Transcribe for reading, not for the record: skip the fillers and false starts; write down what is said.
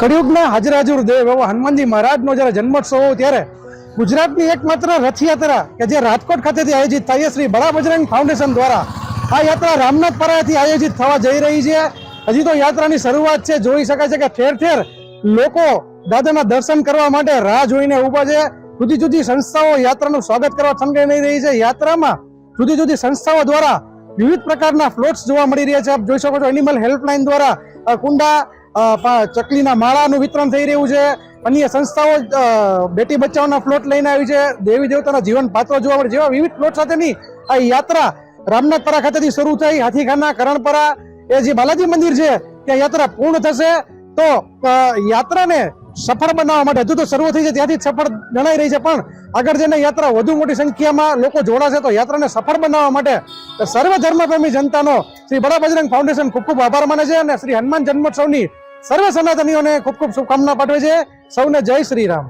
કળિયુગના હાજરાજુર દેવ એવો હનુમાનજી મહારાજનો જ્યારે જન્મોત્સવ હોય ત્યારે ગુજરાતની એકમાત્ર રથયાત્રા કે જે રાજકોટ ખાતેથી આયોજિત થાય શ્રી બડા બજરંગ ફાઉન્ડેશન દ્વારા આ યાત્રા રામનાથપરાથી આયોજિત થવા જઈ રહી છે। હજી તો યાત્રાની શરૂઆત છે। જોઈ શકાય છે કે ઠેર ઠેર લોકો દાદાના દર્શન કરવા માટે રાહ જોઈને ઊભા છે। જુદી જુદી સંસ્થાઓ યાત્રાનું સ્વાગત કરવા સંકળાઈ રહી છે। યાત્રામાં જુદી જુદી સંસ્થાઓ દ્વારા વિવિધ પ્રકારના ફ્લોટ્સ જોવા મળી રહ્યા છે। આપ જોઈ શકો છો એનિમલ હેલ્પલાઇન દ્વારા કુંડા ચકલીના માળાનું વિતરણ થઈ રહ્યું છે। અન્ય સંસ્થાઓ બેટી બચાવના ફ્લોટ લઈને આવી છે। દેવી દેવતાના જીવન પાત્રો જોવા મળે જેવા વિવિધ ફ્લોટ સાથેની આ યાત્રા રામનાથપરા ખાતેથી શરૂ થઈ હાથીખાના કરણપરા એ જે બાલાજી મંદિર છે ત્યાં યાત્રા પૂર્ણ થશે। તો યાત્રાને સફળ બનાવવા માટે હજુ તો શરૂ થઈ છે ત્યાંથી સફળ જણાઈ રહી છે, પણ આગળ જઈને યાત્રા વધુ મોટી સંખ્યામાં લોકો જોડાશે તો યાત્રાને સફળ બનાવવા માટે સર્વ ધર્મપ્રેમી જનતાનો શ્રી બડા બજરંગ ફાઉન્ડેશન ખૂબ ખૂબ આભાર માને છે અને શ્રી હનુમાન જન્મોત્સવની સર્વ સનાતનીઓને ખૂબ ખૂબ શુભકામના પાઠવે છે। સૌને જય શ્રી રામ।